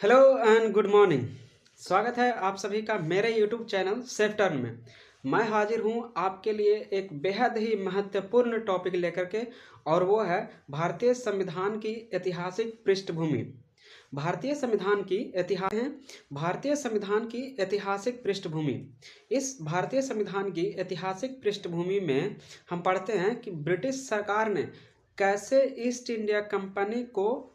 Hello and good morning. स्वागत है आप सभी का मेरे यूट्यूब चैनल सेफ टर्न में। मैं हाजिर हूं आपके लिए एक बेहद ही महत्वपूर्ण टॉपिक लेकर के, और वो है भारतीय संविधान की ऐतिहासिक पृष्ठभूमि। भारतीय संविधान की ऐतिहासिक पृष्ठभूमि। इस भारतीय संविधान की ऐतिहासिक पृष्ठभूमि में हम पढ़ते हैं कि ब्रिटिश सरकार ने कैसे ईस्ट इंडिया कंपनी को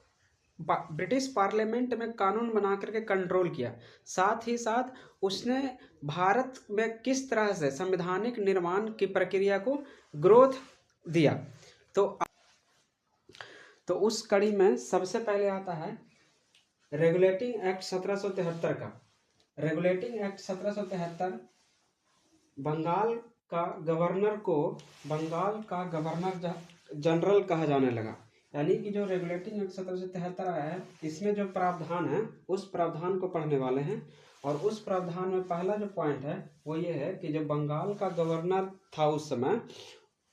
ब्रिटिश पार्लियामेंट में कानून बना करके कंट्रोल किया। साथ ही साथ उसने भारत में किस तरह से संवैधानिक निर्माण की प्रक्रिया को ग्रोथ दिया। तो उस कड़ी में सबसे पहले आता है रेगुलेटिंग एक्ट 1773 का। रेगुलेटिंग एक्ट 1773 बंगाल का गवर्नर जनरल कहा जाने लगा। यानी कि जो रेगुलेटिंग एक्ट 1773 आया है, इसमें जो प्रावधान है उस प्रावधान को पढ़ने वाले हैं। और उस प्रावधान में पहला जो पॉइंट है वो ये है कि जो बंगाल का गवर्नर था उस समय,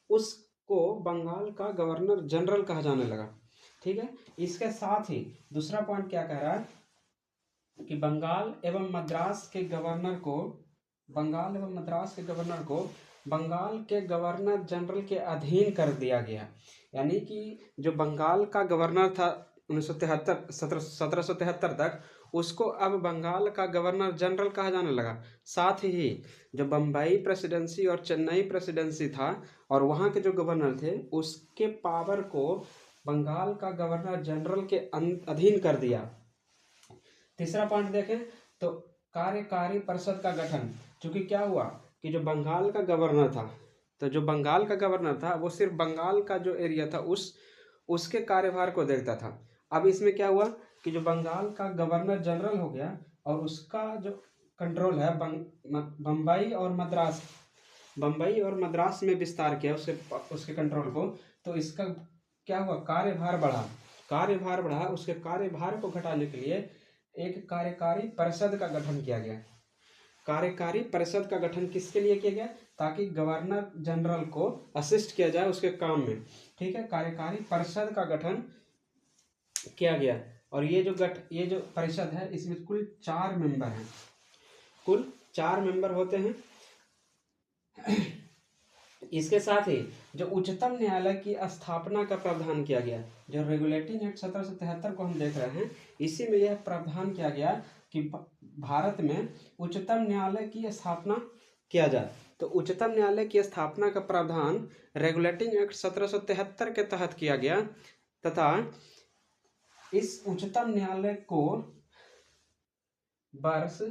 उसको बंगाल का गवर्नर जनरल कहा जाने लगा। ठीक है। इसके साथ ही दूसरा पॉइंट क्या कह रहा है कि बंगाल एवं मद्रास के गवर्नर को बंगाल के गवर्नर जनरल के अधीन कर दिया गया। यानी कि जो बंगाल का गवर्नर था 1773 तक, उसको अब बंगाल का गवर्नर जनरल कहा जाने लगा। साथ ही जो बम्बई प्रेसिडेंसी और चेन्नई प्रेसिडेंसी था और वहाँ के जो गवर्नर थे, उसके पावर को बंगाल का गवर्नर जनरल के अधीन कर दिया। तीसरा पॉइंट देखें तो कार्यकारी परिषद का गठन। क्योंकि क्या हुआ कि जो बंगाल का गवर्नर था वो सिर्फ बंगाल का जो एरिया था उसके कार्यभार को देखता था। अब इसमें क्या हुआ कि जो बंगाल का गवर्नर जनरल हो गया और उसका जो कंट्रोल है बम्बई और मद्रास में विस्तार किया उसके कंट्रोल को। तो इसका क्या हुआ, कार्यभार बढ़ा। उसके कार्यभार को घटाने के लिए एक कार्यकारी परिषद का गठन किया गया। कार्यकारी परिषद का गठन किसके लिए किया गया? ताकि गवर्नर जनरल को असिस्ट किया जाए उसके काम में। ठीक है। कार्यकारी परिषद का गठन किया गया। और ये जो परिषद है, इसमें कुल 4 मेंबर हैं। कुल 4 मेंबर होते हैं। इसके साथ ही जो उच्चतम न्यायालय की स्थापना का प्रावधान किया गया। जो रेगुलेटिंग एक्ट 1773 को हम देख रहे हैं, इसी में यह प्रावधान किया गया कि भारत में उच्चतम न्यायालय की स्थापना किया जाए। तो उच्चतम न्यायालय की स्थापना का प्रावधान रेगुलेटिंग एक्ट 1773 के तहत किया गया, तथा इस उच्चतम न्यायालय को वर्ष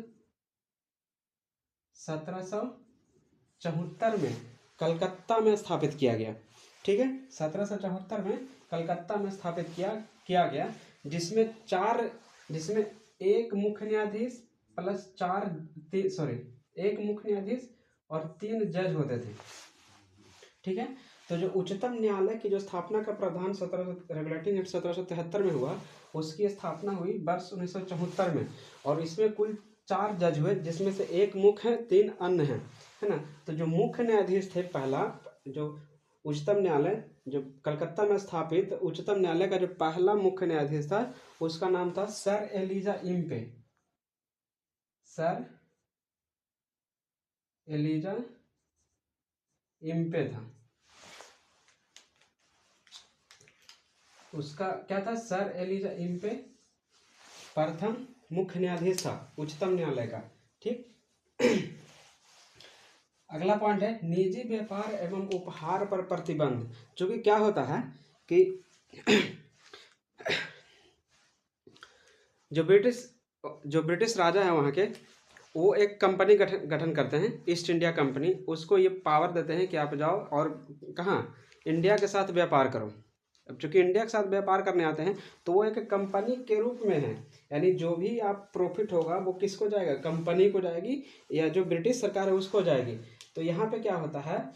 1774 में कलकत्ता में स्थापित किया गया। ठीक है। 1774 में कलकत्ता में स्थापित किया गया, जिसमें एक मुख्य न्यायाधीश और 3 जज होते थे। ठीक है। तो जो उच्चतम न्यायालय की जो स्थापना का प्रावधान रेगुलेटिंग एक्ट 1773 में हुआ, उसकी स्थापना हुई वर्ष 1974 में। और इसमें कुल 4 जज हुए, जिसमें से एक मुख्य है, 3 अन्य हैं, है ना। तो जो मुख्य न्यायाधीश थे, पहला जो उच्चतम न्यायालय, जो कलकत्ता में स्थापित उच्चतम न्यायालय का जो पहला मुख्य न्यायाधीश था, उसका नाम था सर एलिजा इम्पे था। उसका क्या था? सर एलिजा इम्पे प्रथम मुख्य न्यायाधीश था उच्चतम न्यायालय का। ठीक। अगला पॉइंट है निजी व्यापार एवं उपहार पर प्रतिबंध। जो कि क्या होता है कि जो ब्रिटिश राजा है वहाँ के, वो एक कंपनी गठन करते हैं, ईस्ट इंडिया कंपनी। उसको ये पावर देते हैं कि आप जाओ और कहाँ, इंडिया के साथ व्यापार करो। अब चूंकि इंडिया के साथ व्यापार करने आते हैं, तो वो एक कंपनी के रूप में है। यानी जो भी आप प्रॉफिट होगा वो किसको जाएगा? कंपनी को जाएगी, या जो ब्रिटिश सरकार है उसको जाएगी। तो यहाँ पे क्या होता है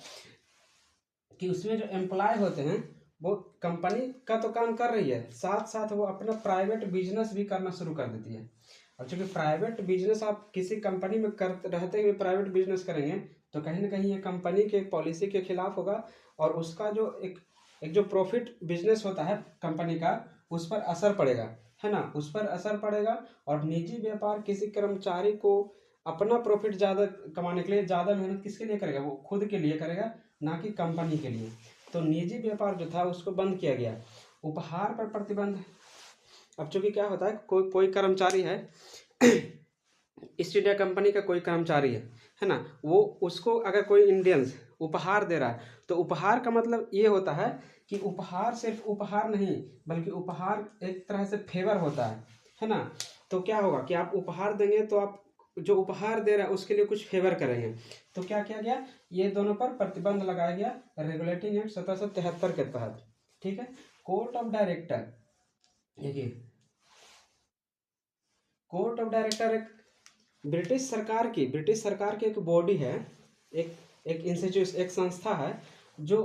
कि उसमें जो एम्प्लॉय होते हैं, वो कंपनी का तो काम कर रही है, साथ साथ वो अपना प्राइवेट बिजनेस भी करना शुरू कर देती है। और चूंकि प्राइवेट बिजनेस आप किसी कंपनी में रहते हुए प्राइवेट बिजनेस करेंगे, तो कहीं ना कहीं ये कंपनी के पॉलिसी के खिलाफ होगा, और उसका जो एक जो प्रॉफिट बिजनेस होता है कंपनी का, उस पर असर पड़ेगा। है ना, उस पर असर पड़ेगा। और निजी व्यापार किसी कर्मचारी को अपना प्रॉफिट ज़्यादा कमाने के लिए ज़्यादा मेहनत किसके लिए करेगा, वो खुद के लिए करेगा, ना कि कंपनी के लिए। तो निजी व्यापार जो था उसको बंद किया गया। उपहार पर प्रतिबंध। अब चूंकि क्या होता है, कोई कोई कर्मचारी है ईस्ट इंडिया कंपनी का कोई कर्मचारी है ना, वो उसको अगर कोई इंडियंस उपहार दे रहा है, तो उपहार का मतलब ये होता है कि उपहार सिर्फ उपहार नहीं, बल्कि उपहार एक तरह से फेवर होता है ना। तो क्या होगा कि आप उपहार देंगे तो आप जो उपहार दे रहा है उसके लिए कुछ फेवर करेंगे। तो क्या किया गया, ये दोनों पर प्रतिबंध लगाया गया रेगुलेटिंग एक्ट 1773 के तहत। ठीक है। कोर्ट ऑफ डायरेक्टर, देखिए कोर्ट ऑफ डायरेक्टर एक ब्रिटिश सरकार की एक बॉडी है, एक एक इंस्टीट्यूट, एक संस्था है जो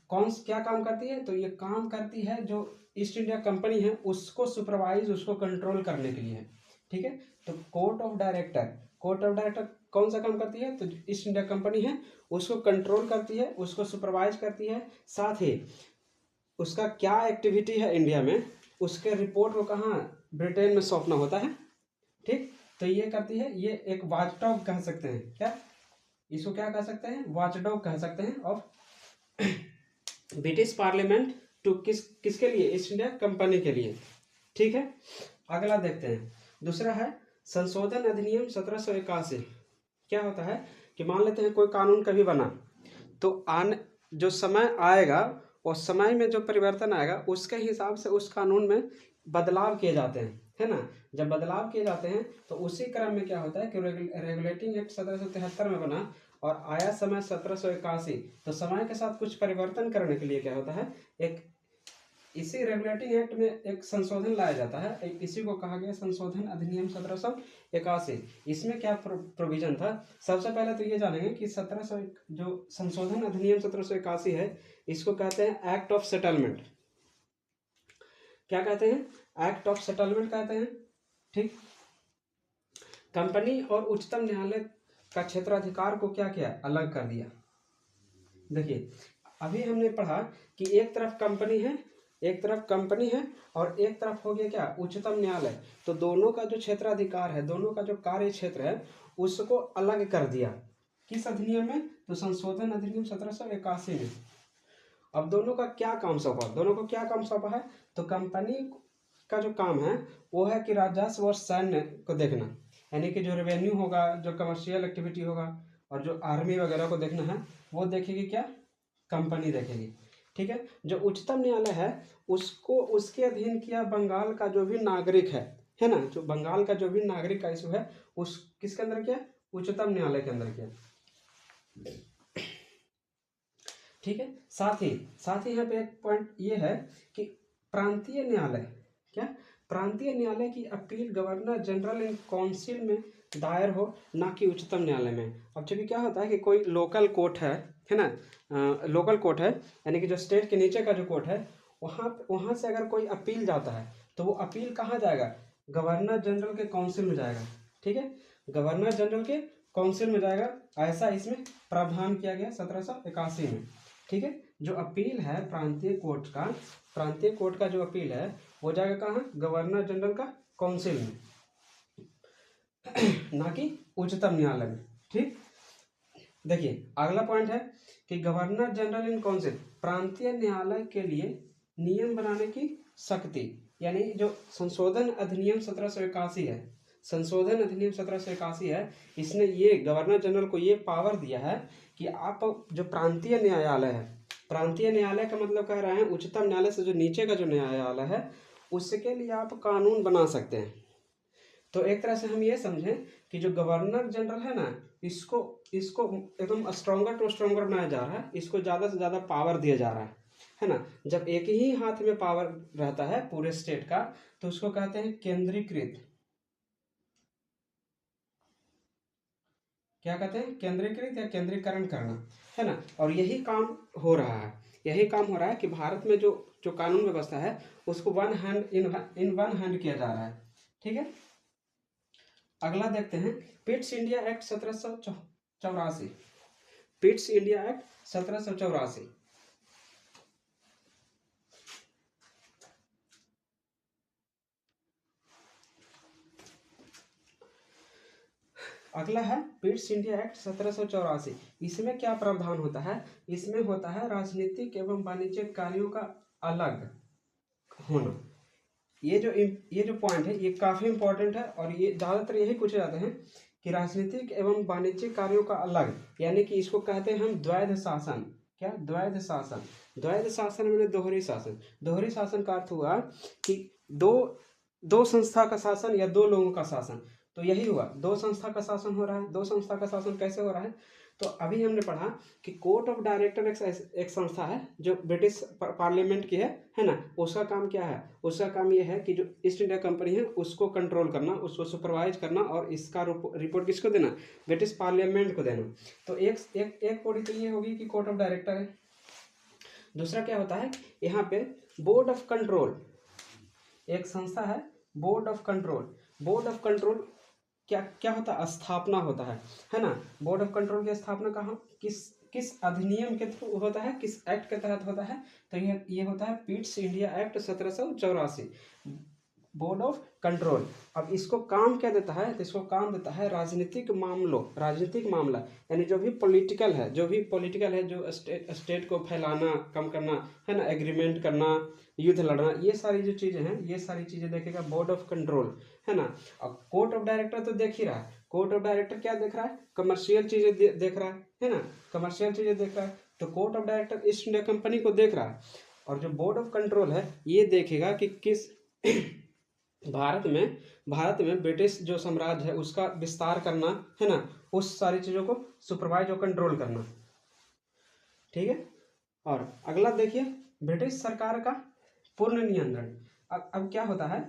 कौन क्या काम करती है, तो ये काम करती है जो ईस्ट इंडिया कंपनी है उसको सुपरवाइज, उसको कंट्रोल करने के लिए है। ठीक है। तो कोर्ट ऑफ डायरेक्टर कौन सा काम करती है, तो ईस्ट इंडिया कंपनी है उसको कंट्रोल करती है, उसको सुपरवाइज करती है। साथ ही उसका क्या एक्टिविटी है इंडिया में, उसके रिपोर्ट को कहाँ, ब्रिटेन में सौंपना होता है। ठीक। तो ये करती है, ये एक वॉचडॉग कह सकते हैं, क्या इसको क्या कह सकते हैं, वॉचडॉग कह सकते हैं ऑफ ब्रिटिश पार्लियामेंट टू किसके लिए, ईस्ट इंडिया कंपनी के लिए। ठीक है। अगला देखते हैं, दूसरा है संशोधन अधिनियम 1781। क्या होता है कि मान लेते हैं कोई कानून कभी बना, तो आने जो समय आएगा उस समय में जो परिवर्तन आएगा उसके हिसाब से उस कानून में बदलाव किए जाते हैं, है ना। जब बदलाव किए जाते हैं तो उसी क्रम में क्या होता है कि रेगुलेटिंग एक्ट 1773 में बना और आया समय 1781। तो समय के साथ कुछ परिवर्तन करने के लिए क्या होता है, एक इसी रेगुलेटिंग एक्ट में एक संशोधन लाया जाता है, इसी को कहा गया संशोधन अधिनियम 1781। इसमें क्या प्रोविजन था, सबसे पहले तो ये जानेंगे कि 1700 जो संशोधन अधिनियम 1781 है, इसको कहते हैं एक्ट ऑफ सेटलमेंट। क्या कहते हैं, एक्ट ऑफ सेटलमेंट कहते हैं। ठीक। कंपनी और उच्चतम न्यायालय का क्षेत्राधिकार को क्या किया, अलग कर दिया। देखिए अभी हमने पढ़ा कि एक तरफ कंपनी है और एक तरफ हो गया क्या, उच्चतम न्यायालय। तो दोनों का जो क्षेत्राधिकार है, दोनों का जो कार्य क्षेत्र है, उसको अलग कर दिया। किस अधिनियम में, तो संशोधन अधिनियम 1781 में। अब दोनों का क्या काम सौंपा है, तो कंपनी का जो काम है वो है कि राजस्व और सैन्य को देखना, यानी कि जो रेवेन्यू होगा, जो कमर्शियल एक्टिविटी होगा, और जो आर्मी वगैरह को देखना है वो देखेगी क्या, कंपनी देखेगी। ठीक है। जो उच्चतम न्यायालय है उसको उसके अधीन किया बंगाल का जो भी नागरिक है ना, जो बंगाल का जो भी नागरिक का इशू है उस किसके अंदर किया, उच्चतम न्यायालय के अंदर किया। ठीक है। साथ ही यहाँ पे एक पॉइंट ये है कि प्रांतीय न्यायालय, क्या प्रांतीय न्यायालय की appeal governor general in council में दायर हो, ना कि उच्चतम न्यायालय में। अब चूंकि क्या होता है कि कोई लोकल कोर्ट है ना, लोकल कोर्ट है, यानी कि जो स्टेट के नीचे का जो कोर्ट है, वहाँ से अगर कोई अपील जाता है तो वो अपील कहाँ जाएगा, गवर्नर जनरल के काउंसिल में जाएगा। ठीक है। गवर्नर जनरल के काउंसिल में जाएगा, ऐसा इसमें प्रावधान किया गया 1781 में। ठीक है। जो अपील है प्रांतीय कोर्ट का जो अपील है वो जाएगा कहाँ, गवर्नर जनरल का काउंसिल में, ना कि उच्चतम न्यायालय में। ठीक। देखिए अगला पॉइंट है कि गवर्नर जनरल इन काउंसिल, प्रांतीय न्यायालय के लिए नियम बनाने की शक्ति, यानी जो संशोधन अधिनियम 1781 है, संशोधन अधिनियम 1781 है, इसने ये गवर्नर जनरल को ये पावर दिया है कि आप जो प्रांतीय न्यायालय है, प्रांतीय न्यायालय का मतलब कह रहे हैं उच्चतम न्यायालय से जो नीचे का जो न्यायालय है उसके लिए आप कानून बना सकते हैं। तो एक तरह से हम ये समझें कि जो गवर्नर जनरल है ना, इसको इसको एकदम स्ट्रॉन्गर टू स्ट्रॉन्गर बनाया जा रहा है, इसको ज़्यादा से ज़्यादा पावर दिया जा रहा है ना। जब एक ही हाथ में पावर रहता है पूरे स्टेट का तो उसको कहते हैं केंद्रीकृत, क्या कहते हैं, केंद्रीकृत या केंद्रीकरण करना, है ना। और यही काम हो रहा है कि भारत में जो जो कानून व्यवस्था है उसको इन वन हैंड किया जा रहा है। ठीक है। अगला देखते हैं Pitt's India act 1784। Pitt's India act 1784। अगला है पिट्स इंडिया एक्ट 1784। इसमें क्या प्रावधान होता है? इसमें होता है राजनीतिक एवं वाणिज्यिक कार्यों का अलग होना। ये जो पॉइंट है ये काफ़ी इंपॉर्टेंट है और ये ज़्यादातर यही पूछे जाते हैं कि राजनीतिक एवं वाणिज्यिक कार्यों का अलग, यानी कि इसको कहते हैं हम द्वैध शासन। क्या? द्वैध शासन। द्वैध शासन मैंने दोहरी शासन। दोहरी शासन का अर्थ हुआ कि दो संस्था का शासन या दो लोगों का शासन। तो यही हुआ, दो संस्था का शासन हो रहा है। दो संस्था का शासन कैसे हो रहा है? तो अभी हमने पढ़ा कि कोर्ट ऑफ डायरेक्टर एक संस्था है जो ब्रिटिश पार्लियामेंट की है ना। उसका काम क्या है? उसका काम ये है कि जो ईस्ट इंडिया कंपनी है उसको कंट्रोल करना, उसको सुपरवाइज करना और इसका रिपोर्ट किसको देना? ब्रिटिश पार्लियामेंट को देना। तो एक बॉडी तो ये होगी कि कोर्ट ऑफ डायरेक्टर है। दूसरा क्या होता है? यहाँ पे बोर्ड ऑफ कंट्रोल, एक संस्था है board of control. Board of control क्या क्या होता है? स्थापना होता है ना। बोर्ड ऑफ कंट्रोल की स्थापना कहाँ, किस अधिनियम के थ्रू होता है, किस एक्ट के तहत होता है? तो ये होता है Pitt's India act 1784, board of control. अब इसको काम क्या देता है? तो इसको काम देता है राजनीतिक मामला, यानी जो भी पॉलिटिकल है, जो स्टेट को फैलाना, कम करना, है ना, एग्रीमेंट करना, युद्ध लड़ना, ये सारी जो चीज़ें हैं, ये सारी चीज़ें देखेगा बोर्ड ऑफ कंट्रोल, है ना। अब कोर्ट ऑफ डायरेक्टर तो देख ही रहा है। कोर्ट ऑफ डायरेक्टर क्या देख रहा है? कमर्शियल चीज़ें देख रहा है ना, कमर्शियल चीज़ें देख रहा है। तो court of director east India company को देख रहा है। और जो बोर्ड ऑफ कंट्रोल है ये देखेगा कि किस भारत में ब्रिटिश जो साम्राज्य है उसका विस्तार करना, है ना, उस सारी चीज़ों को सुपरवाइज और कंट्रोल करना। ठीक है। और अगला देखिए, ब्रिटिश सरकार का पूर्ण नियंत्रण। अब क्या होता है?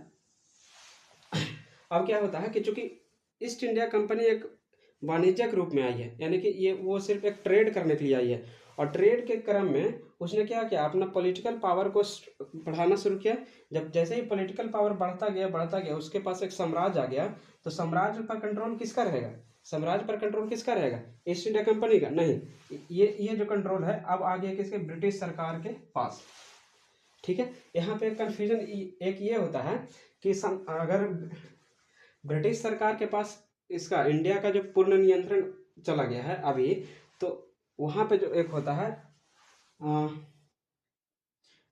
अब क्या होता है कि चूंकि ईस्ट इंडिया कंपनी एक वाणिज्यिक रूप में आई है, यानी कि ये वो सिर्फ एक ट्रेड करने के लिए आई है, और ट्रेड के क्रम में उसने क्या किया? अपना पॉलिटिकल पावर को बढ़ाना शुरू किया। जब जैसे ही पॉलिटिकल पावर बढ़ता गया उसके पास एक साम्राज्य आ गया। तो साम्राज्य पर कंट्रोल किसका रहेगा? ईस्ट इंडिया कंपनी का नहीं। ये जो कंट्रोल है अब आ गया किसके? ब्रिटिश सरकार के पास। ठीक है। यहाँ पे कंफ्यूजन एक ये होता है कि अगर ब्रिटिश सरकार के पास इसका इंडिया का जो पूर्ण नियंत्रण चला गया है अभी, तो वहाँ पे जो एक होता है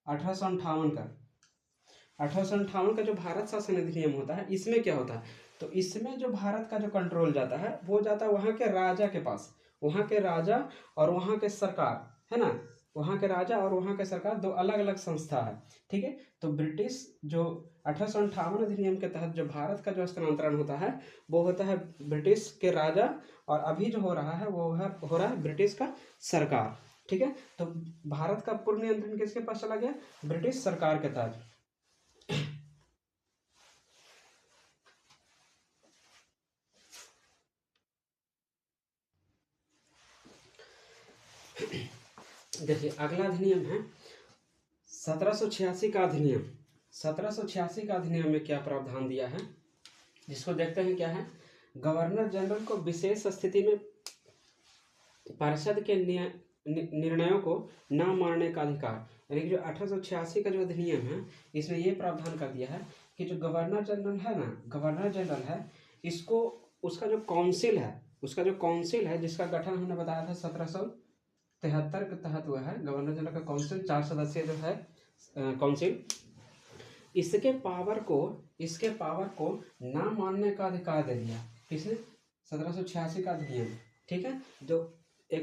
1858 का जो भारत शासन अधिनियम होता है, इसमें क्या होता है? तो इसमें जो भारत का जो कंट्रोल जाता है वो जाता है वहाँ के राजा के पास। वहाँ के राजा और वहाँ के सरकार, है ना, वहाँ के राजा और वहाँ के सरकार दो अलग अलग संस्था है। ठीक है। तो ब्रिटिश जो 1858 अधिनियम के तहत जो भारत का जो हस्तांतरण होता है वो होता है ब्रिटिश के राजा, और अभी जो हो रहा है वो हो रहा है ब्रिटिश का सरकार। ठीक है। तो भारत का पूर्ण नियंत्रण किसके पास चला गया? ब्रिटिश सरकार के तहत। देखिए अगला अधिनियम है 1786 का अधिनियम। 1786 का अधिनियम में क्या प्रावधान दिया है, जिसको देखते हैं। क्या है? गवर्नर जनरल को विशेष स्थिति में परिषद के निर्णयों को न मानने का अधिकार। यानी कि जो 1886 का जो अधिनियम है इसमें ये प्रावधान कर दिया है कि जो गवर्नर जनरल है इसको उसका जो काउंसिल है जिसका गठन हमने बताया था 1773 के तहत हुआ है। गवर्नर जनरल का काउंसिल 4 सदस्यीय जो है काउंसिल, इसके पावर को ना मानने का अधिकार दे दिया। किसने? 1786 का अधिनियम। ठीक है।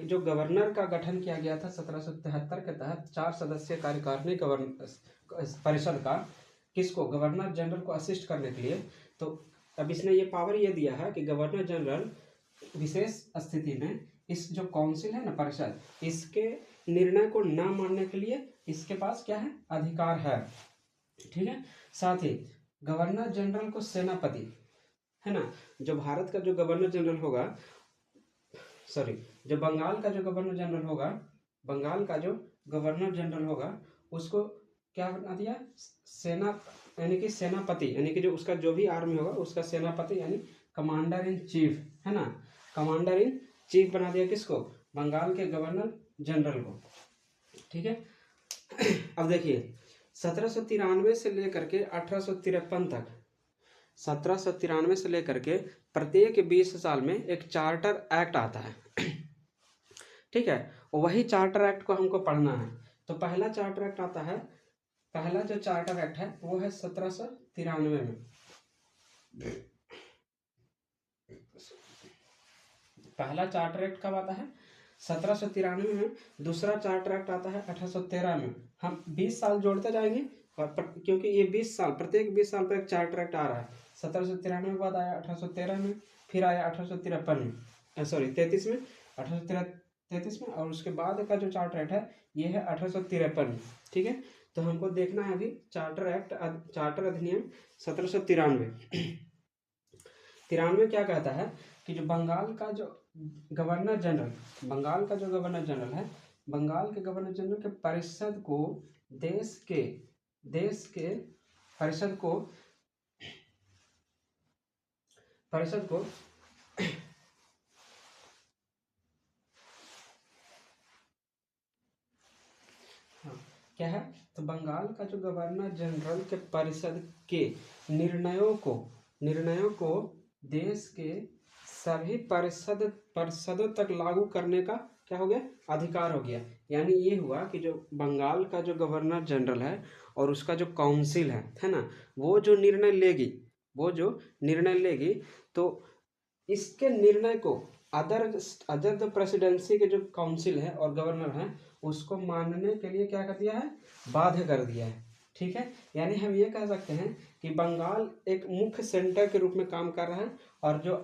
जो गवर्नर का गठन किया गया था 1773 के तहत 4 सदस्यीय कार्यकारिणी परिषद का, किसको? गवर्नर जनरल को असिस्ट करने के लिए। तो अब इसने ये पावर ये दिया है कि गवर्नर जनरल विशेष स्थिति में इस जो काउंसिल है ना, परिषद, इसके निर्णय को ना मानने के लिए इसके पास क्या है? अधिकार है। ठीक है। साथ ही गवर्नर जनरल को सेनापति, है ना, जो भारत का जो गवर्नर जनरल होगा, जो बंगाल का जो गवर्नर जनरल होगा उसको क्या बना दिया? यानी कि सेनापति, यानी कि जो उसका जो भी आर्मी होगा उसका सेनापति यानी कमांडर इन चीफ, है ना, कमांडर इन चीफ बना दिया। किसको? बंगाल के गवर्नर जनरल को। ठीक है। अब देखिए 1793 से लेकर के 1853 तक 1793 से लेकर के प्रत्येक 20 साल में एक चार्टर एक्ट आता है। ठीक है, वही चार्टर एक्ट को हमको पढ़ना है। तो पहला चार्टर एक्ट आता है, पहला जो चार्टर एक्ट है वो है 1793 में। पहला चार्टर एक्ट कब आता है? 1793 में। दूसरा चार्टर एक्ट आता है 1813 में। हम 20 साल जोड़ते जाएंगे क्योंकि ये 20 साल, प्रत्येक 20 साल पर एक चार्टर एक्ट आ रहा है। 1793 के बाद आया 1813 में, फिर आया 1853 में, सॉरी 33 में, 1833 में, और उसके बाद का जो चार्टर एक्ट है ये है 1853 में। ठीक है, तो हमको देखना है अभी चार्टर एक्ट, चार्टर अधिनियम 1793। 93 क्या कहता है कि जो बंगाल का जो गवर्नर जनरल, बंगाल का जो गवर्नर जनरल है, बंगाल के गवर्नर जनरल के परिषद को देश के परिषद को हाँ, क्या है? तो बंगाल का जो गवर्नर जनरल के परिषद के निर्णयों को देश के सभी परिषदों तक लागू करने का क्या हो गया? अधिकार हो गया। यानी ये हुआ कि जो बंगाल का जो गवर्नर जनरल है और उसका जो काउंसिल है ना, वो जो निर्णय लेगी तो इसके निर्णय को अदर प्रेसिडेंसी के जो काउंसिल है और गवर्नर है उसको मानने के लिए क्या कर दिया है? बाध्य कर दिया है। ठीक है, यानी हम ये कह सकते हैं कि बंगाल एक मुख्य सेंटर के रूप में काम कर रहा है और जो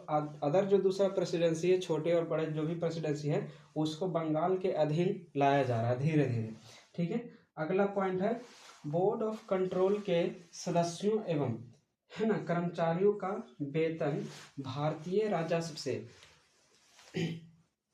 अदर जो दूसरा प्रेसिडेंसी है, छोटे और बड़े जो भी प्रेसिडेंसी है, उसको बंगाल के अधीन लाया जा रहा है धीरे धीरे। ठीक है, अगला पॉइंट है बोर्ड ऑफ कंट्रोल के सदस्यों एवं है ना कर्मचारियों का वेतन भारतीय राजस्व से।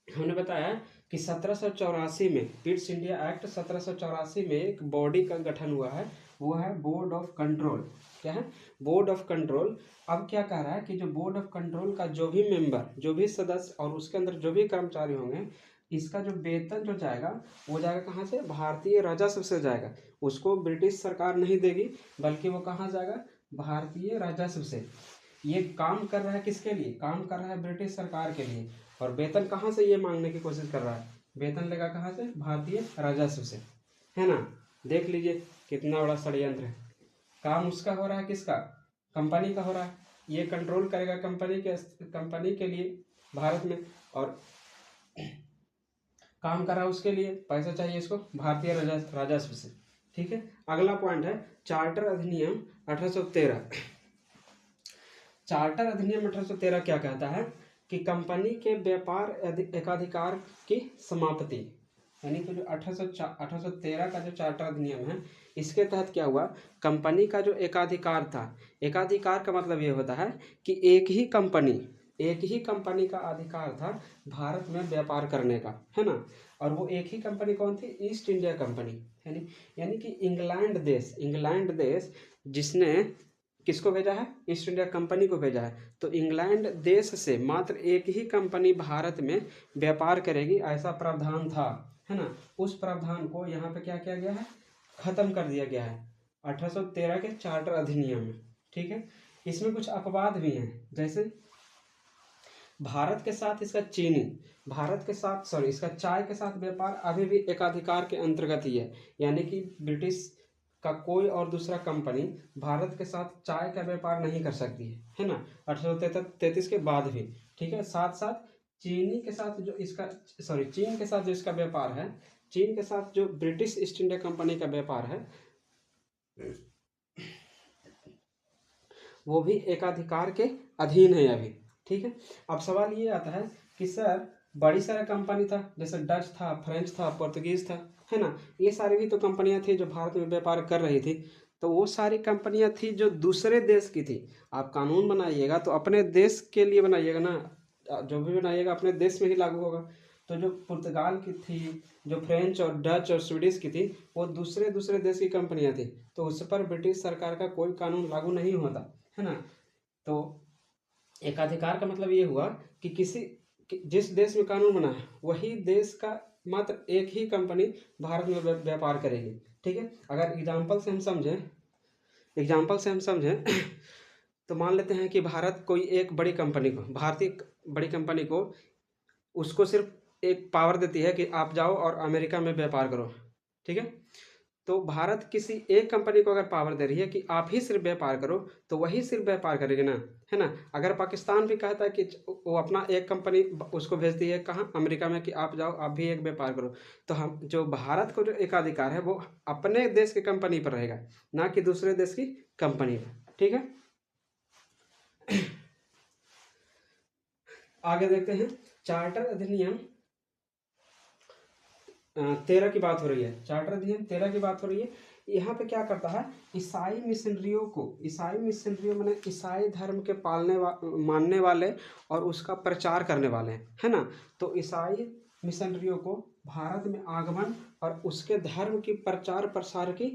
हमने बताया कि 1784 में पिट्स इंडिया एक्ट 1784 में एक बॉडी का गठन हुआ है, वो है बोर्ड ऑफ कंट्रोल। क्या है? Board of control. अब क्या कह रहा है कि जो बोर्ड ऑफ कंट्रोल का जो भी मेंबर, जो भी सदस्य और उसके अंदर जो भी कर्मचारी होंगे, इसका जो वेतन जो जाएगा वो जाएगा कहाँ से? भारतीय राजस्व से जाएगा। उसको ब्रिटिश सरकार नहीं देगी, बल्कि वो कहाँ जाएगा? भारतीय राजस्व से। ये काम कर रहा है किसके लिए? काम कर रहा है ब्रिटिश सरकार के लिए। और वेतन कहाँ से ये मांगने की कोशिश कर रहा है? वेतन लेगा कहाँ से? भारतीय राजस्व से, है ना। देख लीजिए कितना बड़ा षड्यंत्र है। काम उसका हो रहा है, किसका? कंपनी का हो रहा है। ये कंट्रोल करेगा कंपनी के लिए भारत में, और काम कर रहा है उसके लिए, पैसा चाहिए इसको भारतीय राजस्व से। ठीक है, अगला पॉइंट है चार्टर अधिनियम 1813। चार्टर अधिनियम 1813 क्या कहता है कि कंपनी के व्यापार एकाधिकार की समाप्ति। यानी कि जो 1813 का जो चार्टर अधिनियम है, इसके तहत क्या हुआ? कंपनी का जो एकाधिकार था, एकाधिकार का मतलब ये होता है कि एक ही कंपनी का अधिकार था भारत में व्यापार करने का, है ना। और वो एक ही कंपनी कौन थी? East India company. यानी कि इंग्लैंड देश जिसने किसको भेजा है? ईस्ट इंडिया कंपनी को भेजा है। तो इंग्लैंड देश से मात्र एक ही कंपनी भारत में व्यापार करेगी, ऐसा प्रावधान था, है ना। उस प्रावधान को यहाँ पे क्या किया गया है? खत्म कर दिया गया है 1813 के चार्टर अधिनियम में। ठीक है, इसमें कुछ अपवाद भी हैं, जैसे भारत के साथ इसका इसका चाय के साथ व्यापार अभी भी एकाधिकार के अंतर्गत ही है। यानी कि ब्रिटिश का कोई और दूसरा कंपनी भारत के साथ चाय का व्यापार नहीं कर सकती है ना, 1833 के बाद भी। ठीक है, साथ साथ चीन के साथ जो इसका व्यापार है, चीन के साथ जो ब्रिटिश ईस्ट इंडिया कंपनी का व्यापार है, वो भी एकाधिकार के अधीन है अभी। ठीक है, अब सवाल ये आता है कि सर बड़ी सारा कंपनी था, जैसे डच था, फ्रेंच था, पुर्तगीज था, है ना, ये सारी भी तो कंपनियां थी जो भारत में व्यापार कर रही थी। तो वो सारी कंपनियां थी जो दूसरे देश की थी। आप कानून बनाइएगा तो अपने देश के लिए बनाइएगा ना, जो भी बनाइएगा अपने देश में ही लागू होगा। तो जो पुर्तगाल की थी, जो फ्रेंच और डच और स्वीडिश की थी, वो दूसरे देश की कंपनियां थी, तो उस पर ब्रिटिश सरकार का कोई कानून लागू नहीं होता, है ना। तो एकाधिकार का मतलब ये हुआ कि जिस देश में कानून बना है वही देश का मात्र एक ही कंपनी भारत में व्यापार करेगी। ठीक है, अगर एग्जाम्पल से हम समझें तो मान लेते हैं कि भारत कोई एक बड़ी कंपनी को, भारतीय बड़ी कंपनी को, उसको सिर्फ एक पावर देती है कि आप जाओ और अमेरिका में व्यापार करो, ठीक है। तो भारत किसी एक कंपनी को अगर पावर दे रही है कि आप ही सिर्फ व्यापार करो, तो वही सिर्फ व्यापार करेगी ना, है ना। अगर पाकिस्तान भी कहता है कि वो अपना एक कंपनी उसको भेजती है कहाँ, अमेरिका में, कि आप जाओ आप भी एक व्यापार करो, तो हम जो भारत को जो एकाधिकार है वो अपने देश की कंपनी पर रहेगा, ना कि दूसरे देश की कंपनी पर, ठीक है। आगे देखते हैं, चार्टर अधिनियम 13 की बात हो रही है, चार्टर अधिनियम 13 की बात हो रही है। यहाँ पे क्या करता है, ईसाई मिशनरियों माने ईसाई धर्म के मानने वाले और उसका प्रचार करने वाले हैं, है ना। तो ईसाई मिशनरियों को भारत में आगमन और उसके धर्म की प्रचार प्रसार की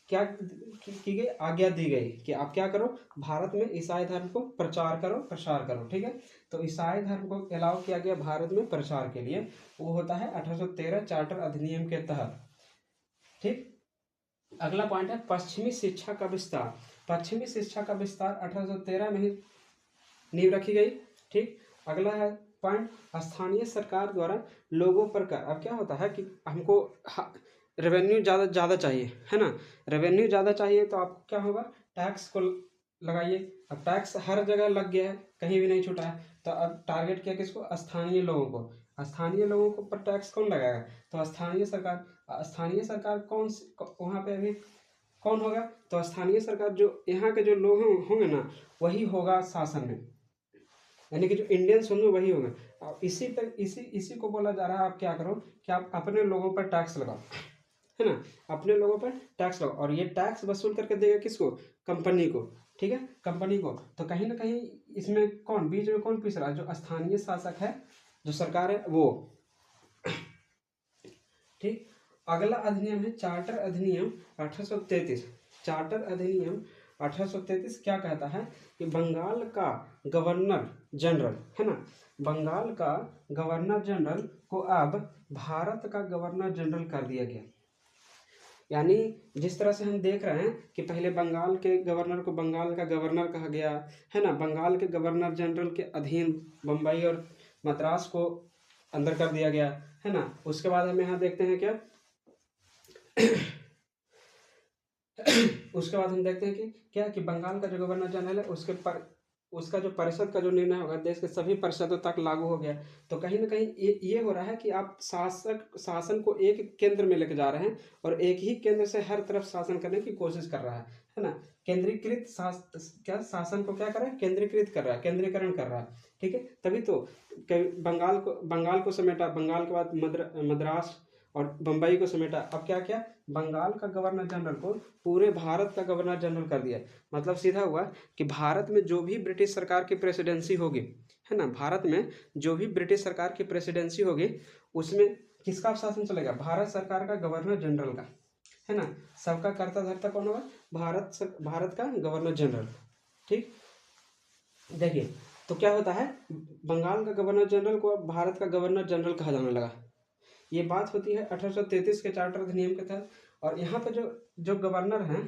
क्या की गई, आज्ञा दी गई कि आप क्या करो, भारत में ईसाई धर्म को प्रचार करो प्रसार करो, ठीक है। तो ईसाई धर्म को अलाउ किया गया भारत में प्रचार के लिए, वो होता है 1813 चार्टर अधिनियम के तहत, ठीक। अगला पॉइंट है पश्चिमी शिक्षा का विस्तार। पश्चिमी शिक्षा का विस्तार 1813 में ही नींव रखी गई, ठीक। अगला है पॉइंट, स्थानीय सरकार द्वारा लोगों पर कर। अब क्या होता है कि हमको रेवेन्यू ज़्यादा चाहिए, है ना। रेवेन्यू ज़्यादा चाहिए तो आप क्या होगा, टैक्स को लगाइए। अब टैक्स हर जगह लग गया है, कहीं भी नहीं छूटा है, तो अब टारगेट किया किसको, स्थानीय लोगों को। स्थानीय लोगों को पर टैक्स कौन लगाएगा, तो स्थानीय सरकार। स्थानीय सरकार कौन, वहाँ पे अभी कौन होगा, तो स्थानीय सरकार जो यहाँ के जो लोग होंगे ना, वही होगा शासन में, यानी कि जो इंडियंस होंगे वही होंगे। और इसी को बोला जा रहा है, आप क्या करो कि आप अपने लोगों पर टैक्स लगाओ, है ना, अपने लोगों पर टैक्स लगाओ। और ये टैक्स वसूल करके देगा किसको, कंपनी को, ठीक है, कंपनी को। तो कहीं ना कहीं इसमें कौन बीच में कौन पीस रहा है, जो स्थानीय शासक है, जो सरकार है वो, ठीक। अगला अधिनियम है चार्टर अधिनियम 1833। चार्टर अधिनियम 1833 क्या कहता है कि बंगाल का गवर्नर जनरल, है ना, बंगाल का गवर्नर जनरल को अब भारत का गवर्नर जनरल कर दिया गया। यानी जिस तरह से हम देख रहे हैं कि पहले बंगाल के गवर्नर को बंगाल का गवर्नर कहा गया, है ना, बंगाल के गवर्नर जनरल के अधीन बम्बई और मद्रास को अंदर कर दिया गया, है ना। उसके बाद हम यहाँ देखते हैं क्या उसके बाद हम देखते हैं कि क्या कि बंगाल का जो गवर्नर जनरल है उसका जो परिषद का जो निर्णय होगा देश के सभी परिषदों तक लागू हो गया। तो कहीं ना कहीं ये हो रहा है कि आप शासन को एक केंद्र में लेके जा रहे हैं और एक ही केंद्र से हर तरफ शासन करने की कोशिश कर रहा है ना। केंद्रीकृत शासन को क्या कर रहा है, केंद्रीकृत कर रहा है, केंद्रीकरण कर रहा है, ठीक है। तभी तो बंगाल को समेटा, बंगाल के बाद मद्रास और बम्बई को समेटा। अब क्या किया, बंगाल का गवर्नर जनरल को पूरे भारत का गवर्नर जनरल कर दिया। मतलब सीधा हुआ कि भारत में जो भी ब्रिटिश सरकार की प्रेसिडेंसी होगी, है ना, भारत में जो भी ब्रिटिश सरकार की प्रेसिडेंसी होगी उसमें किसका शासन चलेगा, भारत सरकार का गवर्नर जनरल का, है ना। सबका कर्ता धर्ता कौन होगा, भारत का गवर्नर जनरल, ठीक। देखिए तो क्या होता है, बंगाल का गवर्नर जनरल को अब भारत का गवर्नर जनरल कहा जाने लगा। ये बात होती है 1833 के चार्टर अधिनियम के तहत। और यहाँ पे जो गवर्नर हैं,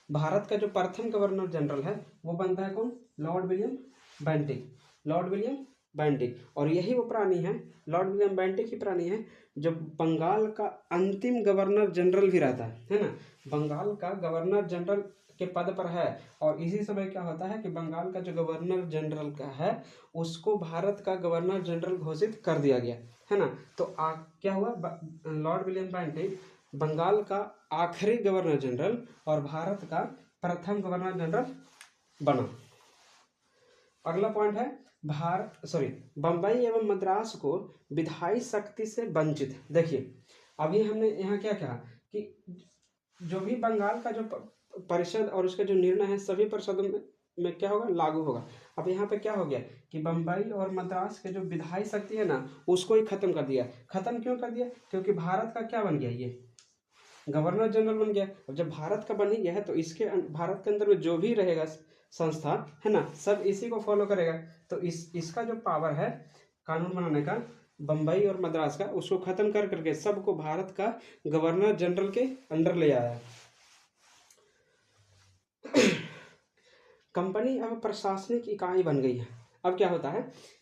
भारत का जो प्रथम गवर्नर जनरल है वो बनता है कौन, Lord William Bentinck, Lord William Bentinck. और यही वो प्राणी है, लॉर्ड विलियम बेंटिक ही प्राणी है जो बंगाल का अंतिम गवर्नर जनरल भी रहता है ना। बंगाल का गवर्नर जनरल के पद पर है। और इसी समय क्या होता है कि बंगाल का जो गवर्नर जनरल का है उसको भारत का गवर्नर जनरल घोषित कर दिया गया, है ना। तो क्या हुआ, लॉर्ड विलियम बेंटिक बंगाल का आखिरी गवर्नर जनरल और भारत का प्रथम गवर्नर जनरल बना। अगला पॉइंट है बम्बई एवं मद्रास को विधायी शक्ति से वंचित। देखिए अभी हमने यहाँ क्या कहा कि जो भी बंगाल का जो परिषद और उसके जो निर्णय है सभी परिषदों में क्या होगा, लागू होगा। अब यहाँ पे क्या हो गया कि बम्बई और मद्रास के जो विधायी शक्ति है ना उसको ही खत्म कर दिया। खत्म क्यों कर दिया, क्योंकि भारत का क्या बन गया, ये गवर्नर जनरल बन गया। अब जब भारत का बन ही गया है तो इसके भारत के अंदर में जो भी रहेगा संस्था, है ना, सब इसी को फॉलो करेगा। तो इसका जो पावर है कानून बनाने का बम्बई और मद्रास का, उसको खत्म कर करके सबको भारत का गवर्नर जनरल के अंडर ले आया है। कंपनी अब प्रशासनिक इकाई बन गई है। अब क्या होता है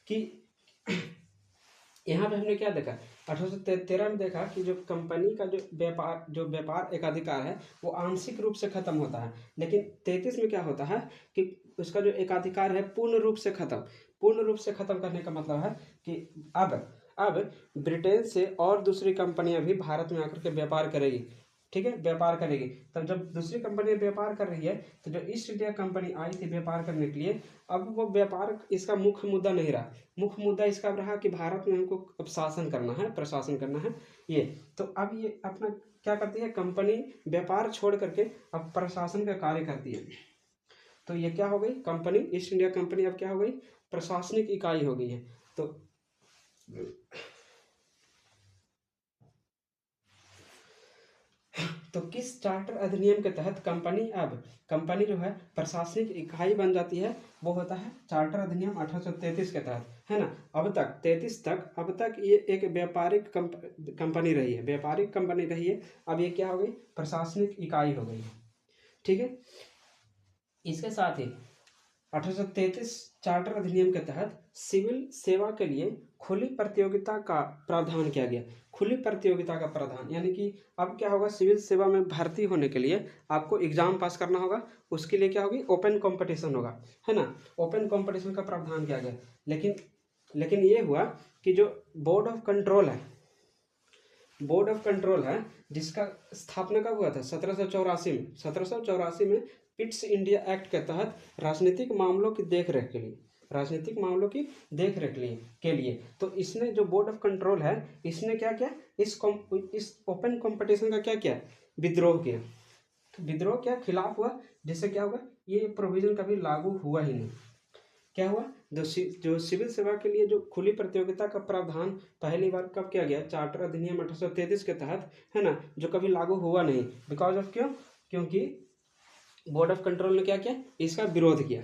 कि यहाँ पे हमने क्या देखा, 1813 में देखा कि जो कंपनी का जो व्यापार एकाधिकार है वो आंशिक रूप से खत्म होता है, लेकिन 33 में क्या होता है कि उसका जो एकाधिकार है पूर्ण रूप से खत्म करने का मतलब है कि अब ब्रिटेन से और दूसरी कंपनियां भी भारत में आकर के व्यापार करेगी, ठीक है, व्यापार करेगी। तब जब दूसरी कंपनी व्यापार कर रही है तो जो ईस्ट इंडिया कंपनी आई थी व्यापार करने के लिए, अब वो व्यापार इसका मुख्य मुद्दा नहीं रहा। मुख्य मुद्दा इसका रहा कि भारत में हमको अब शासन करना है, प्रशासन करना है ये। तो अब ये अपना क्या करती है, कंपनी व्यापार छोड़ करके अब प्रशासन का कार्य करती है। तो ये क्या हो गई, कंपनी, ईस्ट इंडिया कंपनी अब क्या हो गई, प्रशासनिक इकाई हो गई है। तो किस चार्टर अधिनियम के तहत कंपनी जो है प्रशासनिक इकाई बन जाती है, वो होता है चार्टर अधिनियम 1833 के तहत, है ना। अब तक ये एक व्यापारिक कंपनी रही है, अब ये क्या हो गई, प्रशासनिक इकाई हो गई है, ठीक है। इसके साथ ही 1833 चार्टर अधिनियम के तहत सिविल सेवा के लिए खुली प्रतियोगिता का प्रावधान किया गया। खुली प्रतियोगिता का प्रावधान यानी कि अब क्या होगा, सिविल सेवा में भर्ती होने के लिए आपको एग्जाम पास करना होगा, उसके लिए क्या होगी, ओपन कंपटीशन होगा, है ना। ओपन कंपटीशन का प्रावधान किया गया। लेकिन ये हुआ कि जो बोर्ड ऑफ कंट्रोल है जिसका स्थापना कब हुआ था, 1784 में पिट्स इंडिया एक्ट के तहत राजनीतिक मामलों की देखरेख के लिए तो इसने जो बोर्ड ऑफ कंट्रोल है इसने क्या किया, इस ओपन कंपटीशन का क्या किया, विद्रोह किया। विद्रोह क्या खिलाफ हुआ, जिससे क्या होगा, ये प्रोविजन कभी लागू हुआ ही नहीं। क्या हुआ, जो सिविल सेवा के लिए जो खुली प्रतियोगिता का प्रावधान पहली बार कब किया गया, चार्टर अधिनियम 1833 के तहत, है ना, जो कभी लागू हुआ नहीं। बिकॉज ऑफ क्योंकि बोर्ड ऑफ कंट्रोल ने क्या किया, इसका विरोध किया।